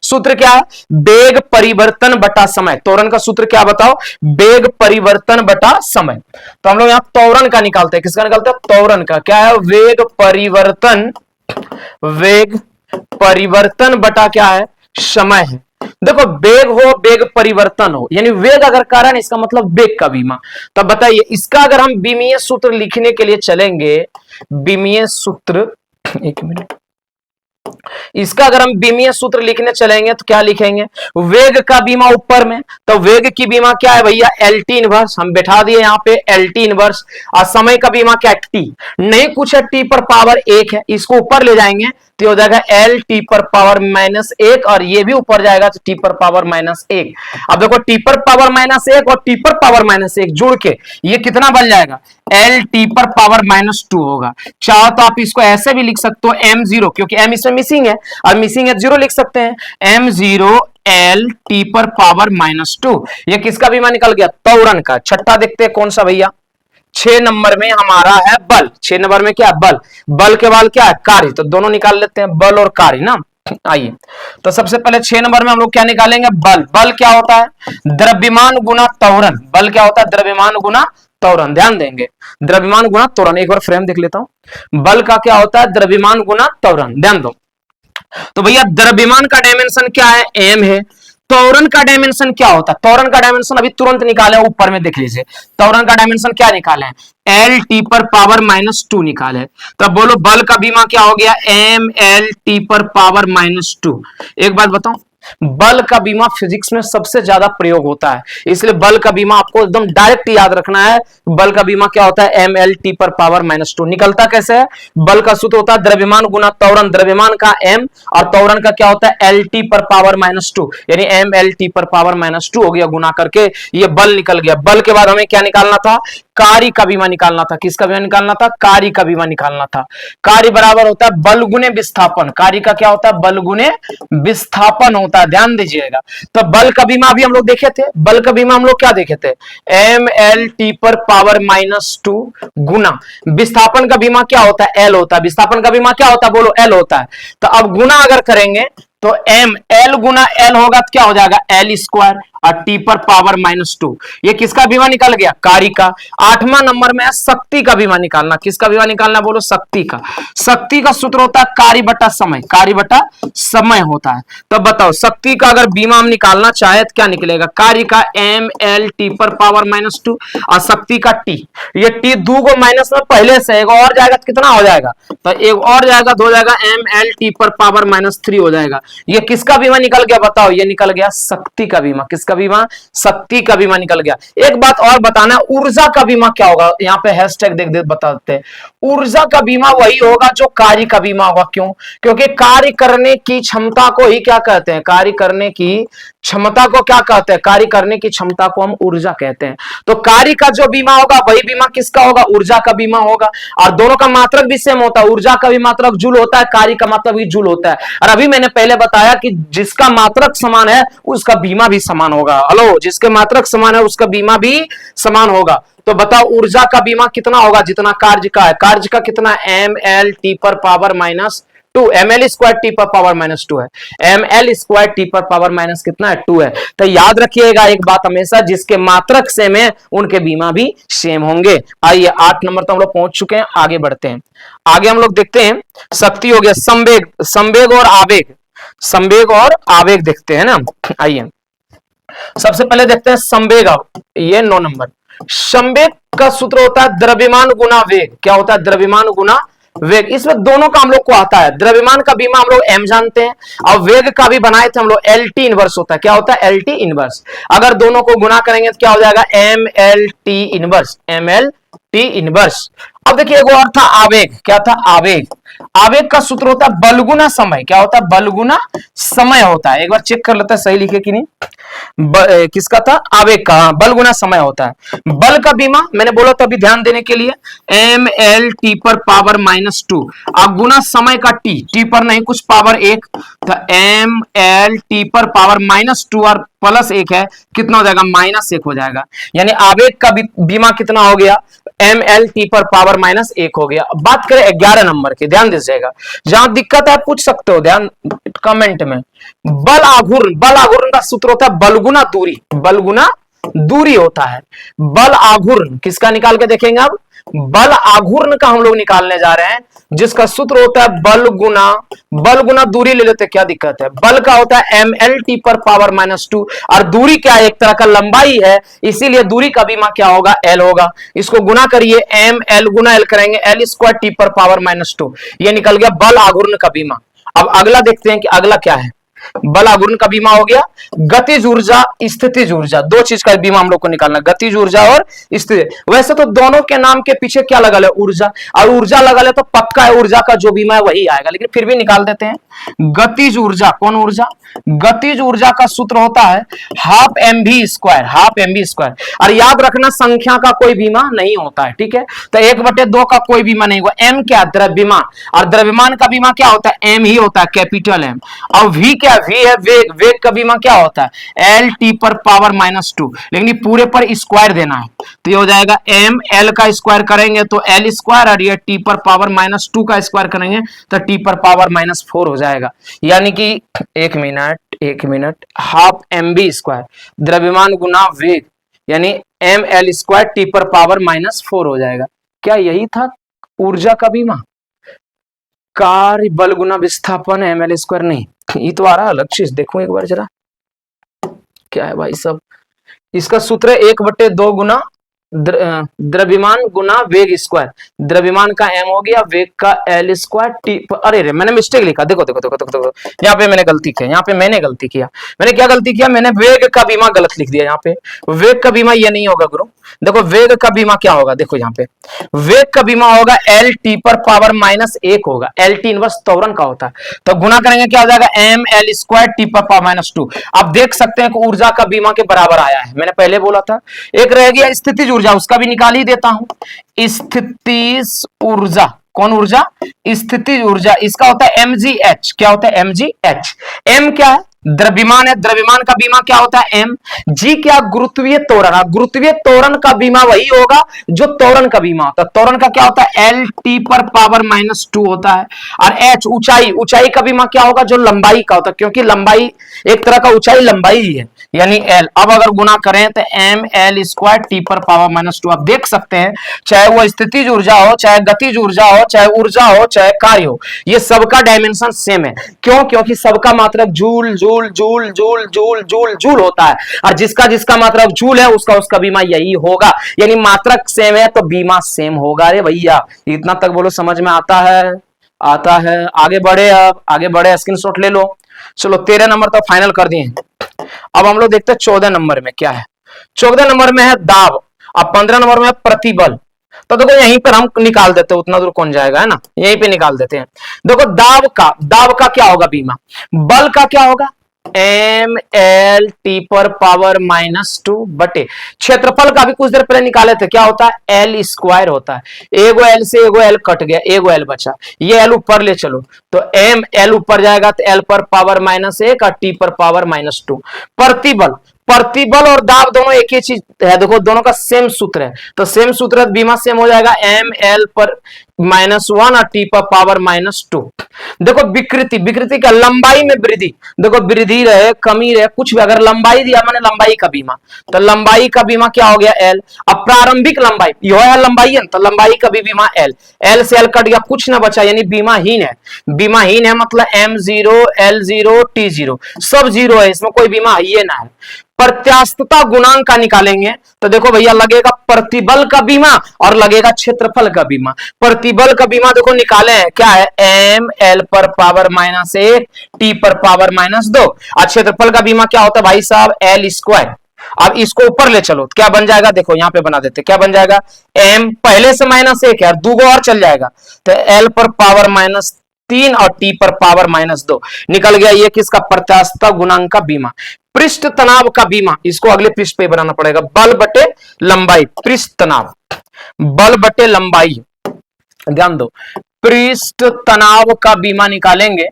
सूत्र क्या है, वेग परिवर्तन बटा समय। त्वरण का सूत्र क्या बताओ, वेग परिवर्तन बटा समय। तो हम लोग यहां त्वरण का निकालते हैं, किसका निकालते हैं, त्वरण का। क्या है, वेग परिवर्तन बटा क्या है, समय है। देखो वेग हो वेग परिवर्तन हो, यानी वेग अगर कारण इसका मतलब वेग का बीमा। तब बताइए इसका अगर हम बीमीय सूत्र लिखने के लिए चलेंगे, बीमीय सूत्र, एक मिनट, इसका अगर हम बीमीय सूत्र लिखने चलेंगे तो क्या लिखेंगे, वेग का बीमा ऊपर में, तो वेग की बीमा क्या है भैया, एल टी इनवर्स, हम बैठा दिए यहाँ पे एल टी इनवर्स। और समय का बीमा क्या है, टी, नहीं कुछ है, टी पर पावर 1 है, इसको ऊपर ले जाएंगे तो हो जाएगा एल टी पर पावर -1, और ये भी ऊपर जाएगा तो टी पर पावर -1। अब देखो टी पर पावर -1 और टी पर पावर -1 जुड़ के ये कितना बन जाएगा, एल टी पर पावर -2 होगा। चाहो तो आप इसको ऐसे भी लिख सकते हो m0, क्योंकि m इसमें मिसिंग है और मिसिंग है 0 लिख सकते हैं, m0 एल टी पर पावर -2। ये किसका बीमा निकल गया, त्वरण का। छठा देखते हैं कौन सा भैया, 6 नंबर में हमारा है बल। 6 नंबर में क्या है, बल। बल के बाद क्या है, कार्य। तो दोनों निकाल लेते हैं, बल और कार्य ना। आइए तो सबसे पहले 6 नंबर में हम लोग क्या निकालेंगे, बल। बल क्या होता है, द्रव्यमान गुना त्वरण। बल क्या होता है, द्रव्यमान गुना त्वरण। ध्यान देंगे, द्रव्यमान गुना त्वरण। एक बार फ्रेम देख लेता हूं, बल का क्या होता है, द्रव्यमान गुना त्वरण। ध्यान दो, तो भैया द्रव्यमान का डायमेंशन क्या है, एम है। त्वरण का डायमेंशन क्या होता है, त्वरण का डायमेंशन अभी तुरंत निकाले, ऊपर में देख लीजिए। त्वरण का डायमेंशन क्या निकाले, एल टी पर पावर -2 निकाले। तब बोलो बल का बीमा क्या हो गया, एम एल टी पर पावर -2। एक बात बताओ, बल का बीमा फिजिक्स में सबसे ज्यादा प्रयोग होता है, इसलिए बल का बीमा आपको एकदम डायरेक्ट याद रखना है। बल का बीमा क्या होता है, एम एल टी पर पावर -2। निकलता कैसे है, बल का सूत्र होता है द्रव्यमान गुना त्वरण, द्रव्यमान का m और त्वरण का क्या होता है एल टी पर पावर -2, यानी एम एल टी पर पावर -2 हो गया, गुना करके ये बल निकल गया। बल के बाद हमें क्या निकालना था, कार्य का बीमा निकालना था। किसका बीमा निकालना था, कार्य का बीमा निकालना था। कार्य बराबर होता है बल गुने विस्थापन, कार्य का क्या होता है, बल गुने विस्थापन होता है, ध्यान दीजिएगा। तो बल का बीमा अभी हम लोग देखे थे, बल का बीमा हम लोग क्या देखे थे, एम एल टी पर पावर -2 गुना विस्थापन का बीमा क्या होता है, एल होता है। विस्थापन का बीमा क्या होता है, बोलो एल होता है। तो अब गुना अगर करेंगे तो एम एल गुना एल होगा तो क्या हो जाएगा, एल स्क्वायर और टी पर पावर -2। ये किसका बीमा निकल गया, कार्य का। 8वां नंबर में है शक्ति का बीमा निकालना। किसका बीमा निकालना, बोलो शक्ति का। शक्ति का सूत्र होता है कार्य बटा समय, कार्य बटा समय होता है। तो बताओ शक्ति का अगर बीमा हम निकालना चाहे तो क्या निकलेगा, कार्य का एम एल टी पर पावर -2 और शक्ति का टी। ये टी दो को माइनस में पहले से एक और जाएगा तो कितना हो जाएगा, तो एक और जाएगा तो हो जाएगा एम एल टी पर पावर -3 हो जाएगा। ये किसका बीमा निकल गया, बताओ, ये निकल गया शक्ति का बीमा। किसका बीमा, शक्ति का बीमा निकल गया। एक बात और बताना, ऊर्जा का बीमा क्या होगा, यहाँ पे हैशटैग देख दे बताते हैं। ऊर्जा का बीमा वही होगा जो कार्य का बीमा होगा। क्यों, क्योंकि कार्य करने की क्षमता को ही क्या कहते हैं, कार्य करने की क्षमता को क्या कहते हैं, कार्य करने की क्षमता को हम ऊर्जा कहते हैं। तो कार्य का जो बीमा होगा वही बीमा किसका होगा, ऊर्जा का बीमा होगा। और दोनों का मात्रक भी सेम होता है, ऊर्जा का भी मात्रक जूल होता है, कार्य का मात्रक भी जूल होता है। और अभी मैंने पहले बताया कि जिसका मात्रक समान है उसका बीमा भी समान होगा। हेलो, जिसके मात्रक समान है उसका बीमा भी समान होगा। तो बताओ ऊर्जा का बीमा कितना होगा, जितना कार्य का है। कार्य का कितना, एम एल टी पर power -2, M L square T पर पावर -2 है। एम एल स्क्वायर टी पर पावर माइनस कितना है, 2 है। तो याद रखिएगा एक बात हमेशा, जिसके मात्रक सेम है उनके बीमा भी सेम होंगे। आइए 8 नंबर तक हम लोग पहुंच चुके हैं, आगे बढ़ते हैं। आगे हम लोग देखते हैं, शक्ति हो गया, संवेग, संवेग और आवेग, संवेग और आवेग देखते हैं ना। आइए सबसे पहले देखते हैं संवेग। ये 9 नंबर, संवेग का सूत्र होता है द्रव्यमान गुना वेग। क्या होता है, द्रव्यमान गुना वेग। इसमें दोनों का हम लोग को आता है। द्रव्यमान का बीमा हम लोग एम जानते हैं और वेग का भी बनाए थे हम लोग, एल टी इनवर्स होता है। क्या होता है, एल टी इनवर्स। अगर दोनों को गुना करेंगे तो क्या हो जाएगा, M L T inverse, M L T inverse. अब देखिए एक और था आवेग। क्या था, आवेग। आवेग का सूत्र होता है बल गुना समय। क्या होता है, बल गुना समय होता है। एक बार चेक कर लेते हैं सही लिखे कि नहीं। किसका था, आवेग का, बल गुना समय होता है। बल का बीमा मैंने बोला तो अभी ध्यान देने के लिए, एम एल टी पर पावर -2 अब गुना समय का टी, टी पर नहीं कुछ पावर 1, तो एम एल टी पर पावर -2 और +1 है, कितना हो जाएगा, -1 हो जाएगा। यानी आवेग का बीमा कितना हो गया, एम एल टी पर पावर -1 हो गया। अब बात करें 11 नंबर की, ध्यान दीजिएगा, जहां दिक्कत है पूछ सकते हो, ध्यान कमेंट में। बल आघूर्ण, बल आघूर्ण का सूत्र होता है बल गुना दूरी, बल गुना दूरी होता है। बल आघूर्ण किसका निकाल के देखेंगे, अब बल आघूर्ण का हम लोग निकालने जा रहे हैं, जिसका सूत्र होता है बल गुना दूरी ले लेते, क्या दिक्कत है। बल का होता है एम एल टी पर पावर -2 और दूरी क्या है, एक तरह का लंबाई है, इसीलिए दूरी का बीमा क्या होगा, एल होगा। इसको गुना करिए, एम एल गुना एल करेंगे, एल स्क्वायर टी पर पावर -2, ये निकल गया बल आघूर्ण का बीमा। अब अगला देखते हैं कि अगला क्या है। बल आघूर्ण का बीमा हो गया, गतिज ऊर्जा, स्थितिज ऊर्जा, दो चीज का बीमा हम लोग को निकालना, गतिज ऊर्जा और स्थिति। वैसे तो दोनों के नाम के पीछे क्या लगा ले, ऊर्जा, और ऊर्जा लगा ले तो पक्का है ऊर्जा का जो बीमा है वही आएगा, लेकिन फिर भी निकाल देते हैं। गतिज ऊर्जा, कौन ऊर्जा, गतिज ऊर्जा का सूत्र होता है half M V square, half M V square. और याद रखना संख्या का कोई बीमा नहीं होता है, ठीक है। तो 1/2 का कोई बीमा नहीं होगा। एम क्या, द्रव्यमान, और द्रव्यमान का बीमा क्या होता है, एम ही होता है, कैपिटल एम। और वी क्या, वी है वेग, वेग का बीमा क्या होता है, एल टी पर पावर -2, लेकिन ये पूरे पर स्क्वायर देना है, तो ये हो जाएगा एम एल का स्क्वायर करेंगे तो एल स्क्वायर, और ये टी पर पावर -2 का स्क्वायर करेंगे तो टी पर पावर -4 हो जाएगा। यानी कि एक मिनट, हाफ एम बी स्क्वायर, द्रव्यमान गुना वेग, यानी एम एल स्क्वायर टी पर पावर -4 हो जाएगा। क्या यही था ऊर्जा का बीमा, कार्य बल गुना विस्थापन एम एल स्क्वायर, नहीं, ये तो आ रहा अलग चीज, देखो एक बार जरा क्या है भाई सब। इसका सूत्र है 1/2 गुना द्रव्यमान गुना वेग स्क्वायर, द्रव्यमान का m हो गया, वेग का l स्क्वायर टी। अरे रे मैंने मिस्टेक लिखा, देखो देखो देखो देखो, यहाँ पे मैंने गलती किया, यहाँ पे मैंने गलती किया। मैंने क्या गलती किया, मैंने वेग का बीमा गलत लिख दिया यहाँ पे। वेग का बीमा ये नहीं होगा गुरु, देखो वेग का बीमा क्या होगा, देखो यहाँ पे वेग का बीमा होगा एल टी पर पावर माइनस 1 होगा, एल टी इनवर्स त्वरण का होता है, तो गुना करेंगे क्या हो जाएगा, एम एल स्क्वायर टी पर पावर माइनस 2। आप देख सकते हैं कि ऊर्जा का बीमा के बराबर आया है, मैंने पहले बोला था। एक रह गया स्थितिज ऊर्जा, उसका भी निकाल ही देता हूं। स्थितिज ऊर्जा, कौन ऊर्जा, स्थितिज ऊर्जा, इसका होता है mgh। क्या होता है mgh? m क्या है, द्रव्यमान है, द्रव्यमान का बीमा क्या होता है m। g क्या, गुरुत्वीय त्वरण, गुरुत्वीय त्वरण का बीमा वही होगा जो त्वरण का बीमा होता है। त्वरण का क्या होता है, एल टी पर पावर माइनस 2 होता है। और h ऊंचाई, ऊंचाई का बीमा क्या होगा, जो लंबाई का होता है, क्योंकि लंबाई एक तरह का ऊंचाई लंबाई ही है, यानी l। अब अगर गुना करें तो एम एल स्क्वायर टी पर पावर माइनस 2। आप देख सकते हैं चाहे वो स्थितिज ऊर्जा हो, चाहे गतिज ऊर्जा हो, चाहे ऊर्जा हो, चाहे कार्य हो, ये सबका डायमेंशन सेम है। क्यों, क्योंकि सबका मात्रक joule joule joule joule joule joule joule होता है, और जिसका जिसका मात्रक जूल है उसका उसका बीमा यही होगा, यानी मात्रक सेम है तो बीमा सेम होगा। अरे भैया इतना तक बोलो, समझ में आता है, आता है। आगे बढ़े, अब आगे बढ़े, स्क्रीनशॉट ले लो। चलो 13 नंबर तो फाइनल कर दिए। अब हम लोग देखते हैं 14 नंबर में क्या है। 14 नंबर में है दाब, अब 15 नंबर में है प्रतिबल। तो देखो यहीं पर हम निकाल देते हैं, उतना दूर कौन जाएगा, है ना, यहीं पे निकाल देते हैं। देखो दाब का क्या होगा बीमा, बल का क्या होगा, एम एल टी पर पावर माइनस 2 बटे क्षेत्रफल का भी कुछ देर पहले निकाले थे, क्या होता है एल स्क्वायर होता है। एगो एल से एगो एल कट गया, एगो एल बचा, ये एल ऊपर ले चलो तो एम एल ऊपर जाएगा तो एल पर पावर माइनस 1 और टी पर पावर माइनस 2। प्रतिबल, प्रतिबल और दाब दोनों एक ही चीज है, देखो दोनों का सेम सूत्र है, तो सेम सूत्र है, बीमा सेम हो जाएगा, एम एल पर -1 और टी पर पावर -2। देखो विकृति, विकृति का लंबाई में वृद्धि, देखो वृद्धि रहे कमी रहे कुछ भी, अगर लंबाई दिया मैंने लंबाई का बीमा, तो लंबाई का बीमा क्या हो गया एल। अब प्रारंभिक लंबाई, यह है लंबाई है तो लंबाई का भी बीमा एल, एल से एल कट गया, कुछ ना बचा, यानी बीमाहीन है। बीमाहीन है मतलब m0 l0 t0 सब जीरो है, इसमें कोई बीमा है ना है। प्रत्यास्थता गुणांक का निकालेंगे तो देखो भैया लगेगा प्रतिबल का बीमा और लगेगा क्षेत्रफल का बीमा। प्रतिबल का बीमा देखो निकाले हैं, क्या है एम एल पर पावर -1 टी पर पावर -2, और क्षेत्रफल का बीमा क्या होता है भाई साहब एल स्क्वायर। अब इसको ऊपर ले चलो क्या बन जाएगा, देखो यहां पे बना देते, क्या बन जाएगा, m पहले से -1 है, दूगो और चल जाएगा तो l पर पावर -3 और t पर पावर -2 निकल गया। ये किसका, प्रत्यास्थता गुणांक का बीमा। पृष्ठ तनाव का बीमा, इसको अगले पृष्ठ पे बनाना पड़ेगा, बल बटे लंबाई, पृष्ठ तनाव बल बटे लंबाई, ध्यान दो, पृष्ठ तनाव का बीमा निकालेंगे,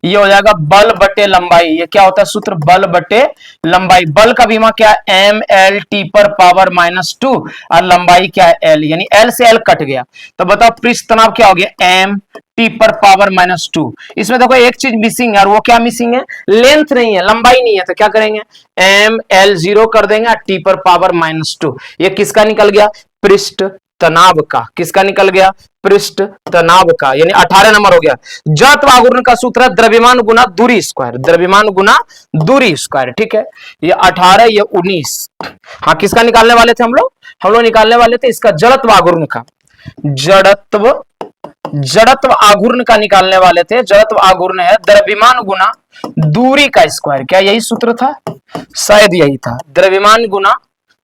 ये हो जाएगा बल बटे लंबाई। ये क्या होता है सूत्र, बल बटे लंबाई। बल का बीमा क्या है एम एल टी पर पावर -2 और लंबाई क्या है एल, यानी एल से एल कट गया, तो बताओ पृष्ठ तनाव क्या हो गया एम टी पर पावर -2। इसमें देखो एक चीज मिसिंग है, और वो क्या मिसिंग है, लेंथ नहीं है, लंबाई नहीं है, तो क्या करेंगे एम एल 0 कर देंगे और टी पर पावर -2। ये किसका निकल गया, पृष्ठ तनाव का, किसका निकल गया, पृष्ठ तनाव का, यानी 18 नंबर हो गया। जड़त्व आघूर्ण का सूत्र है द्रव्यमान गुना दूरी स्क्वायर, द्रव्यमान गुना दूरी स्क्वायर, ठीक है। ये 18, ये 19, हाँ किसका निकालने वाले थे हम लोग निकालने वाले थे इसका जड़त्व आघूर्ण का, जड़त्व आघूर्ण का निकालने वाले थे। जड़त्व आघूर्ण है द्रव्यमान गुना दूरी का स्क्वायर, क्या यही सूत्र था, शायद यही था, द्रव्यमान गुना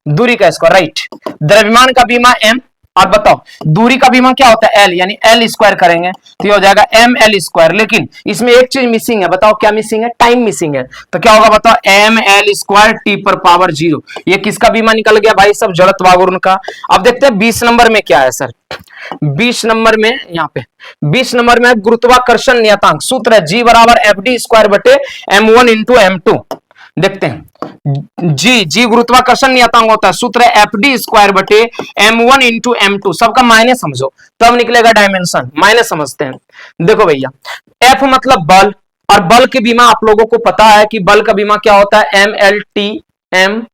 दूरी का स्क्वायर, राइट। द्रव्यमान का बीमा m, और बताओ दूरी का बीमा क्या होता है एल, यानी एल स्क्वायर करेंगे तो ये हो जाएगा एम एल स्क्वायर। लेकिन इसमें एक चीज मिसिंग है, बताओ क्या मिसिंग है, टाइम मिसिंग है, तो क्या होगा बताओ एम एल स्क्वायर टी पर पावर 0। ये किसका बीमा निकल गया भाई सब, जड़त्व आघूर्ण का। अब देखते हैं 20 नंबर में क्या है सर। 20 नंबर में, यहाँ पे 20 नंबर में गुरुत्वाकर्षण नियतांक, सूत्र है जी बराबर एफ डी स्क्वायर बटे m1 इंटू m2। देखते हैं जी गुरुत्वाकर्षण नियतांक होता है, सूत्र है एफ डी स्क्वायर बटे m1 इंटू m2, सबका मायने समझो तब निकलेगा डायमेंशन, मायने समझते हैं। देखो भैया एफ मतलब बल, और बल के बीमा आप लोगों को पता है कि बल का बीमा क्या होता है M L T, M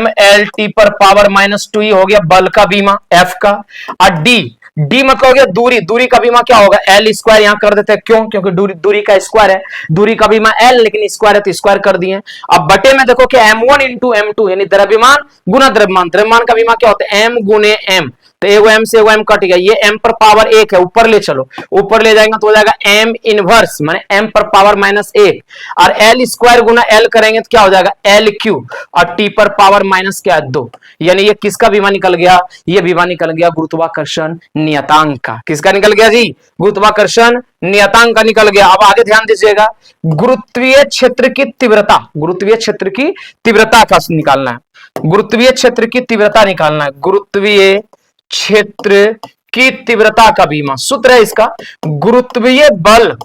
L T पर पावर -2 ही हो गया बल का बीमा एफ का, और डी डी मतलब हो गया दूरी, दूरी का बीमा क्या होगा एल स्क्वायर, यहां कर देते हैं क्यों, क्योंकि दूरी का स्क्वायर है, दूरी का बीमा एल लेकिन स्क्वायर है तो स्क्वायर कर दिए। अब बटे में देखो कि m1 इंटू m2 यानी द्रव्यमान गुना द्रव्यमान, द्रव्यमान का बीमा क्या होता है m गुने m, तो एगो m से एगो m कट गया, ये m पर पावर 1 है, ऊपर ले चलो, ऊपर ले जाएंगे तो हो जाएगा m इनवर्स माने m पर पावर -1, और l स्क्वायर गुना l करेंगे तो क्या हो जाएगा l क्यूब, और t पर पावर माइनस क्या 2, यानी ये किसका बीमा निकल गया, ये बीमा निकल गया गुरुत्वाकर्षण नियतांक का। किसका निकल गया जी, गुरुत्वाकर्षण नियतांक का निकल गया। अब आगे ध्यान दीजिएगा, गुरुत्वीय क्षेत्र की तीव्रता, गुरुत्वीय क्षेत्र की तीव्रता का निकालना है, गुरुत्वीय क्षेत्र की तीव्रता निकालना है, गुरुत्वीय क्षेत्र की तीव्रता का बीमा सूत्र है इसका गुरुत्वीय बल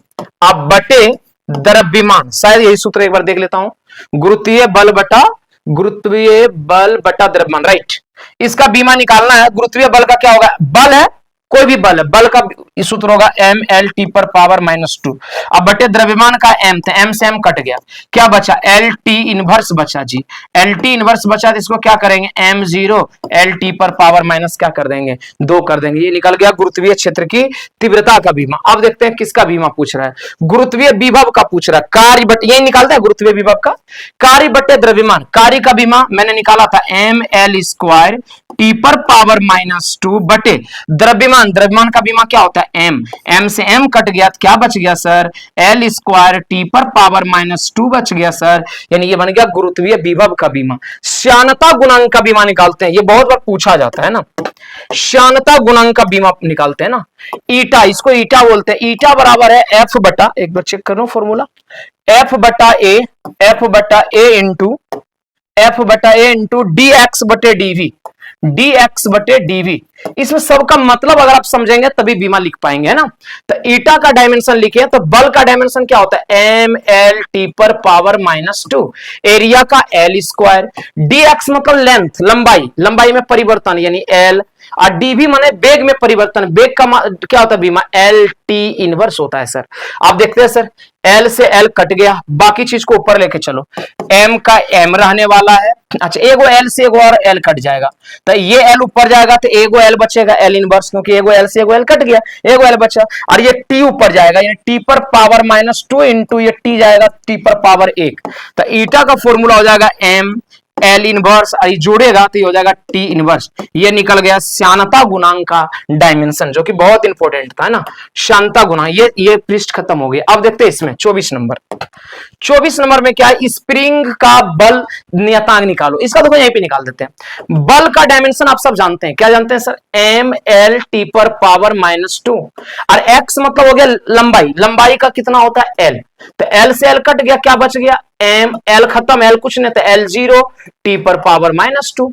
अब बटे द्रव्यमान, शायद यही सूत्र एक बार देख लेता हूं, गुरुत्वीय बल बटा द्रव्यमान, राइट। इसका बीमा निकालना है, गुरुत्वीय बल का क्या होगा, बल है कोई भी बल है, बल का सूत्र होगा m l t पर पावर -2, अब बटे द्रव्यमान का m, तो m से m कट गया, क्या बचा l t इनवर्स बचा जी, l t इनवर्स बचा तो इसको क्या करेंगे m0 l t पर पावर माइनस क्या कर देंगे 2 कर देंगे, ये निकल गया गुरुत्वीय क्षेत्र की तीव्रता का बीमा। अब देखते हैं किसका बीमा पूछ रहा है, गुरुत्वीय विभव का पूछ रहा है, कार्य बटे, यही निकालते हैं गुरुत्वीय विभव का, कार्य बटे द्रव्यमान, कार्य का बीमा मैंने निकाला था m l स्क्वायर t पर पावर -2 बटे द्रव्यमान, द्रव्यमान का बीमा क्या होता है m से m कट गया तो क्या बच गया सर l स्क्वायर t पर पावर -2 बच गया सर, यानी ये बन गया गुरुत्वीय विभव का बीमा। श्यानता गुणांक का बीमा निकालते हैं, ये बहुत बार पूछा जाता है ना, श्यानता गुणांक का बीमा निकालते हैं ना, ईटा, इसको ईटा बोलते हैं, ईटा बराबर है f बटा, एक बार चेक करो फॉर्मूला, f बटा a इंटू dx बटे dv, dx बटे dv, इसमें सबका मतलब अगर आप समझेंगे तभी बीमा लिख पाएंगे, है ना। तो ईटा का डायमेंशन लिखे तो बल का डायमेंशन क्या होता है m l t पर पावर -2, एरिया का l स्क्वायर, dx मतलब लेंथ लंबाई, लंबाई में परिवर्तन यानी l, और dv माने बेग में परिवर्तन, बेग का क्या होता है बीमा l t इनवर्स होता है सर। आप देखते हैं सर l से l कट गया, बाकी चीज को ऊपर लेके चलो, m का m रहने वाला है, अच्छा एगो l से एगो और l कट जाएगा, तो ये l ऊपर जाएगा तो एगो l बचेगा l इनवर्स, क्योंकि एगो l से एगो l कट गया, एगो l बचा, और ये t ऊपर जाएगा यानी t पर पावर -2 इंटू ये t जाएगा t पर पावर 1, तो ईटा का फॉर्मूला हो जाएगा m L इनवर्स, और जोड़ेगा तो ये हो जाएगा T इनवर्स, ये निकल गया श्यानता गुणांक का डायमेंशन, जो कि बहुत इंपॉर्टेंट था, है ना, श्यानता गुणांक। ये पृष्ठ खत्म हो गया। अब देखते हैं इसमें 24 नंबर में क्या है, स्प्रिंग का बल नियतांक निकालो, इसका देखो यहीं पे निकाल देते हैं। बल का डायमेंशन आप सब जानते हैं, क्या जानते हैं सर, m l t पर पावर -2, और x मतलब हो गया लंबाई, लंबाई का कितना होता है l, तो l से l कट गया, क्या बच गया m, l खत्म, l कुछ नहीं, तो l0 t पर पावर -2।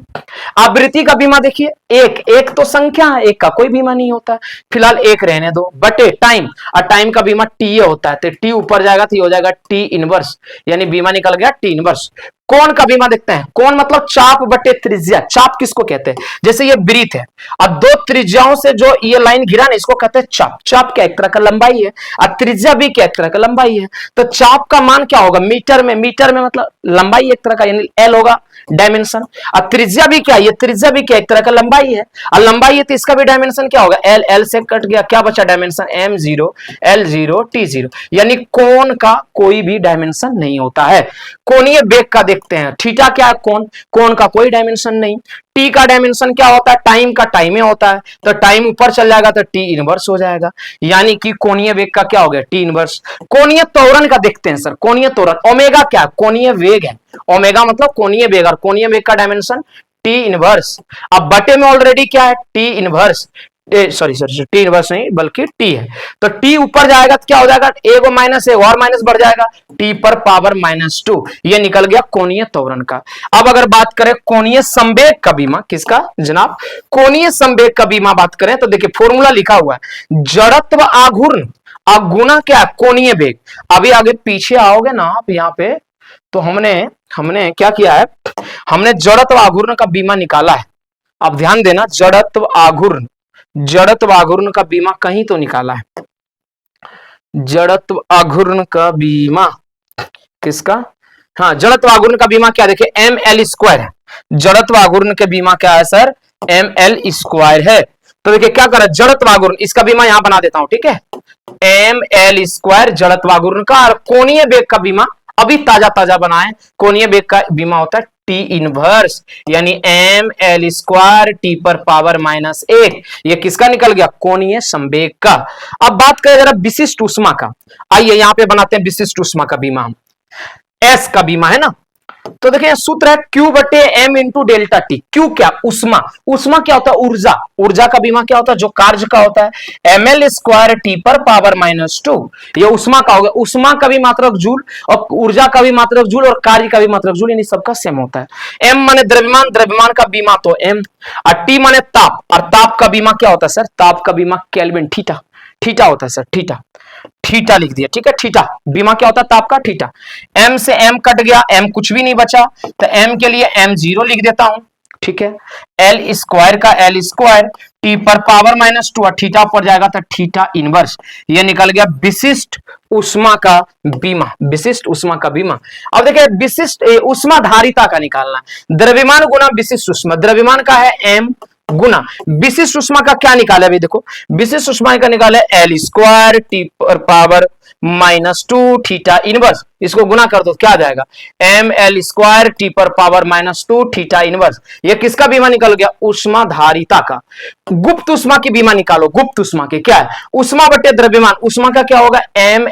आवृत्ति का बीमा देखिए, एक तो संख्या है, एक का कोई बीमा नहीं होता, फिलहाल एक रहने दो, बटे टाइम, और टाइम का बीमा t होता है, तो t ऊपर जाएगा तो ये हो जाएगा t इनवर्स, यानी बीमा निकल गया t इनवर्स। कोण का बीमा देखते हैं, कोण मतलब चाप बटे त्रिज्या, चाप किसको कहते हैं, जैसे ये वृत्त है और दो त्रिज्याओं से जो ये लाइन घिरा ना, इसको कहते हैं चाप, चाप क्या एक तरह का लंबाई है, और त्रिज्या भी क्या एक तरह का लंबाई है, तो चाप का मान क्या होगा मीटर में, मीटर में मतलब लंबाई एक तरह का यानी l होगा डायमेंशन, और त्रिज्या भी क्या, ये त्रिज्या भी क्या एक तरह का लंबाई है, और लंबाई है तो इसका भी डायमेंशन क्या होगा l, l से कट गया, क्या बचा डायमेंशन m0 l0 t0, यानी कोण का कोई भी डायमेंशन नहीं होता है। कोणीय वेग का देखते हैं, थीटा क्या है, कोण, कोण का कोई डायमेंशन नहीं, टी का डायमेंशन क्या होता है, टाइम का टाइम में होता है, तो टाइम ऊपर चल जाएगा तो टी इनवर्स हो जाएगा, यानी कि कोणीय वेग का क्या हो गया टी इनवर्स। कोणीय त्वरण का देखते हैं सर, कोणीय त्वरण, ओमेगा क्या कोणीय वेग है, ओमेगा मतलब कोणीय वेग, और कोणीय वेग का डायमेंशन टी इनवर्स। अब बटे में ऑलरेडी क्या है T inverse, sorry T inverse नहीं बल्कि टी है, तो टी ऊपर जाएगा तो क्या हो जाएगा एगो माइनस है और माइनस बढ़ जाएगा टी पर पावर -2, ये निकल गया कोणीय त्वरण का। अब अगर बात करें कोणीय संवेग का बीमा, किसका जनाब, कोणीय संवेग का बीमा बात करें तो देखिए फॉर्मूला लिखा हुआ है, जड़त्व आघूर्ण गुना क्या कोणीय वेग। अभी आगे पीछे आओगे ना आप यहाँ पे, तो हमने क्या किया है, हमने जड़त्व आघूर्ण का बीमा निकाला है। अब ध्यान देना, जड़त्व आघूर्ण का बीमा कहीं तो निकाला है, जड़त्व आघूर्ण का बीमा किसका, हाँ जड़त्व आघूर्ण का बीमा क्या देखिए ml स्क्वायर है, जड़त्व आघूर्ण के बीमा क्या है सर ml स्क्वायर है, तो देखिए क्या करा, जड़त्वाघूर्ण, इसका बीमा यहां बना देता हूं, ठीक है, एम एल स्क्वायर जड़त्वाघूर्ण का, और कोणीय बेग का बीमा अभी ताजा ताजा बनाए, कोणीय बेग का बीमा होता है टी इनवर्स, यानी एम एल स्क्वायर टी पर पावर -1। ये किसका निकल गया, कोणीय संवेग का। अब बात करें जरा विशिष्ट ऊष्मा का, आइए यहां पे बनाते हैं विशिष्ट ऊष्मा का बीमा हम, एस का बीमा है ना। तो देखिए सूत्र है Q बटे M into delta T. Q क्या, उष्मा, उष्मा क्या होता है, ऊर्जा, ऊर्जा का बीमा क्या होता है, जो कार्य का होता है, ml स्क्वायर टी पर पावर -2, ये उष्मा का हो गया, उष्मा का भी मात्रक जूल और ऊर्जा का भी मात्रक जूल और कार्य का भी मात्रक जूल, यानी सबका सेम होता है। M माने द्रव्यमान, द्रव्यमान का बीमा तो M, और T माने ताप, और ताप का बीमा क्या होता है सर, ताप का बीमा केल्विन, थीटा, थीटा होता है सर, थीटा, थीटा लिख दिया, ठीक है, थीटा बीमा क्या होता है, ताप का थीटा। m से m कट गया, m कुछ भी नहीं बचा, तो m के लिए m0 लिख देता हूं, ठीक है, l स्क्वायर का l स्क्वायर t पर पावर -2 और थीटा पर जाएगा तो थीटा इनवर्स, ये निकल गया विशिष्ट उष्मा का बीमा, विशिष्ट उष्मा का बीमा। अब देखिए विशिष्ट उष्मा धारिता का निकालना, द्रव्यमान गुना विशिष्ट उष्मा, द्रव्यमान का है m गुना विशिष्ट उष्मा का क्या निकाले, अभी देखो विशिष्ट उष्मा का निकाले एल स्क्वायर टी पर पावर -2 थीटा इनवर्स, इसको गुना कर दो क्या आ जाएगा, एम एल स्क्वायर टी पर पावर -2 थीटा इनवर्स। ये किसका बीमा निकल गया, उष्मा धारिता का। गुप्त उष्मा की बीमा निकालो, गुप्त उष्मा के क्या है, उष्मा बटे द्रव्यमान, उष्मा का क्या होगा, एम,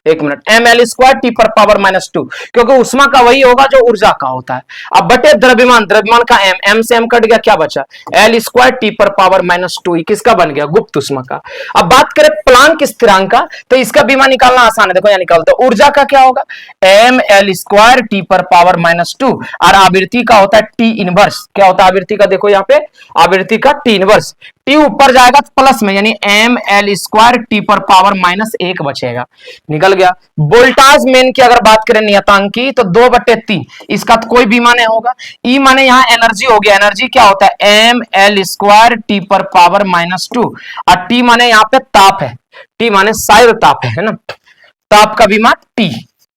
एक मिनट, एम एल स्क्वायर टी पर पावर -2, क्योंकि उष्मा का वही होगा जो ऊर्जा का होता है। अब बटे द्रव्यमान, द्रव्यमान का एम, एम से एम कट गया, क्या बचा, एल स्क्वायर टी पर पावर -2, किसका बन गया, गुप्त उष्मा का। अब बात करें प्लांक स्थिरांक का, तो इसका बीमा निकालना आसान है, देखो यहां निकालते हैं, ऊर्जा का क्या होगा, एम एल स्क्वायर टी पर पावर -2, और आवृत्ति का होता है टी इनवर्स, क्या होता है आवृत्ति का, देखो यहाँ पे आवृत्ति का टी इनवर्स, टी ऊपर जाएगा प्लस में, यानी एम एल स्क्वायर टी पर पावर -1 बचेगा, निकल गया। वोल्टाज मेन की अगर बात करें नियतांक की, तो 2/3, इसका तो कोई बीमा नहीं होगा। ई माने यहां एनर्जी हो गया, एनर्जी क्या होता है, एम एल स्क्वायर टी पर पावर -2, और टी माने यहां पे ताप है, टी माने शायद ताप है ना, ताप का बीमा टी,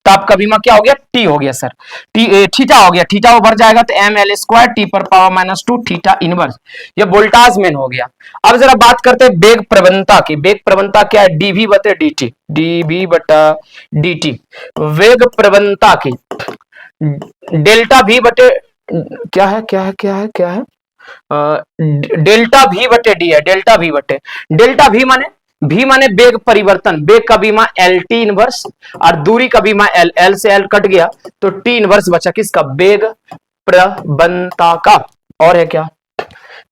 ताप का बीमा क्या हो गया, टी हो गया सर, टी थीटा हो गया, थीटा ऊपर जाएगा तो एम एल स्क्वायर टी पर पावर -2 थीटा इनवर्स, ये वोल्टाज मेन हो गया। अब जरा बात करते हैं वेग प्रवणता की, वेग प्रवणता क्या है, डीवी बटे डीटी, डीवी बटा डीटी, वेग प्रवणता की डेल्टा वी बटे, क्या है क्या है क्या है क्या है, डेल्टा वी बटे डी है, डेल्टा वी बटे, डेल्टा वी माने, भी माने वेग परिवर्तन, वेग का बीमा एल टी इनवर्स, और दूरी का बीमा एल, एल से एल कट गया तो टी इनवर्स बचा, किसका, वेग प्रवणता का। और है क्या,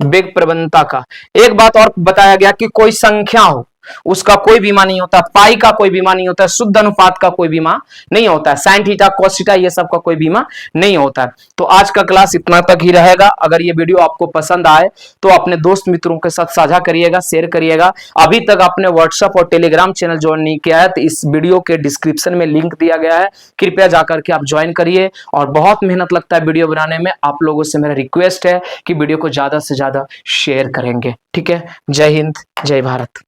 वेग प्रवणता का एक बात और बताया गया कि कोई संख्या हो उसका कोई बीमा नहीं होता, पाई का कोई बीमा नहीं होता, शुद्ध अनुपात का कोई बीमा नहीं होता है, साइन थीटा कॉस थीटा ये सब का कोई बीमा नहीं होता है। तो आज का क्लास इतना तक ही रहेगा। अगर ये वीडियो आपको पसंद आए तो अपने दोस्त मित्रों के साथ साझा करिएगा, शेयर करिएगा। अभी तक आपने व्हाट्सएप और टेलीग्राम चैनल ज्वाइन नहीं किया है तो इस वीडियो के डिस्क्रिप्शन में लिंक दिया गया है, कृपया जाकर के आप ज्वाइन करिए। और बहुत मेहनत लगता है वीडियो बनाने में, आप लोगों से मेरा रिक्वेस्ट है कि वीडियो को ज्यादा से ज्यादा शेयर करेंगे। ठीक है, जय हिंद, जय भारत।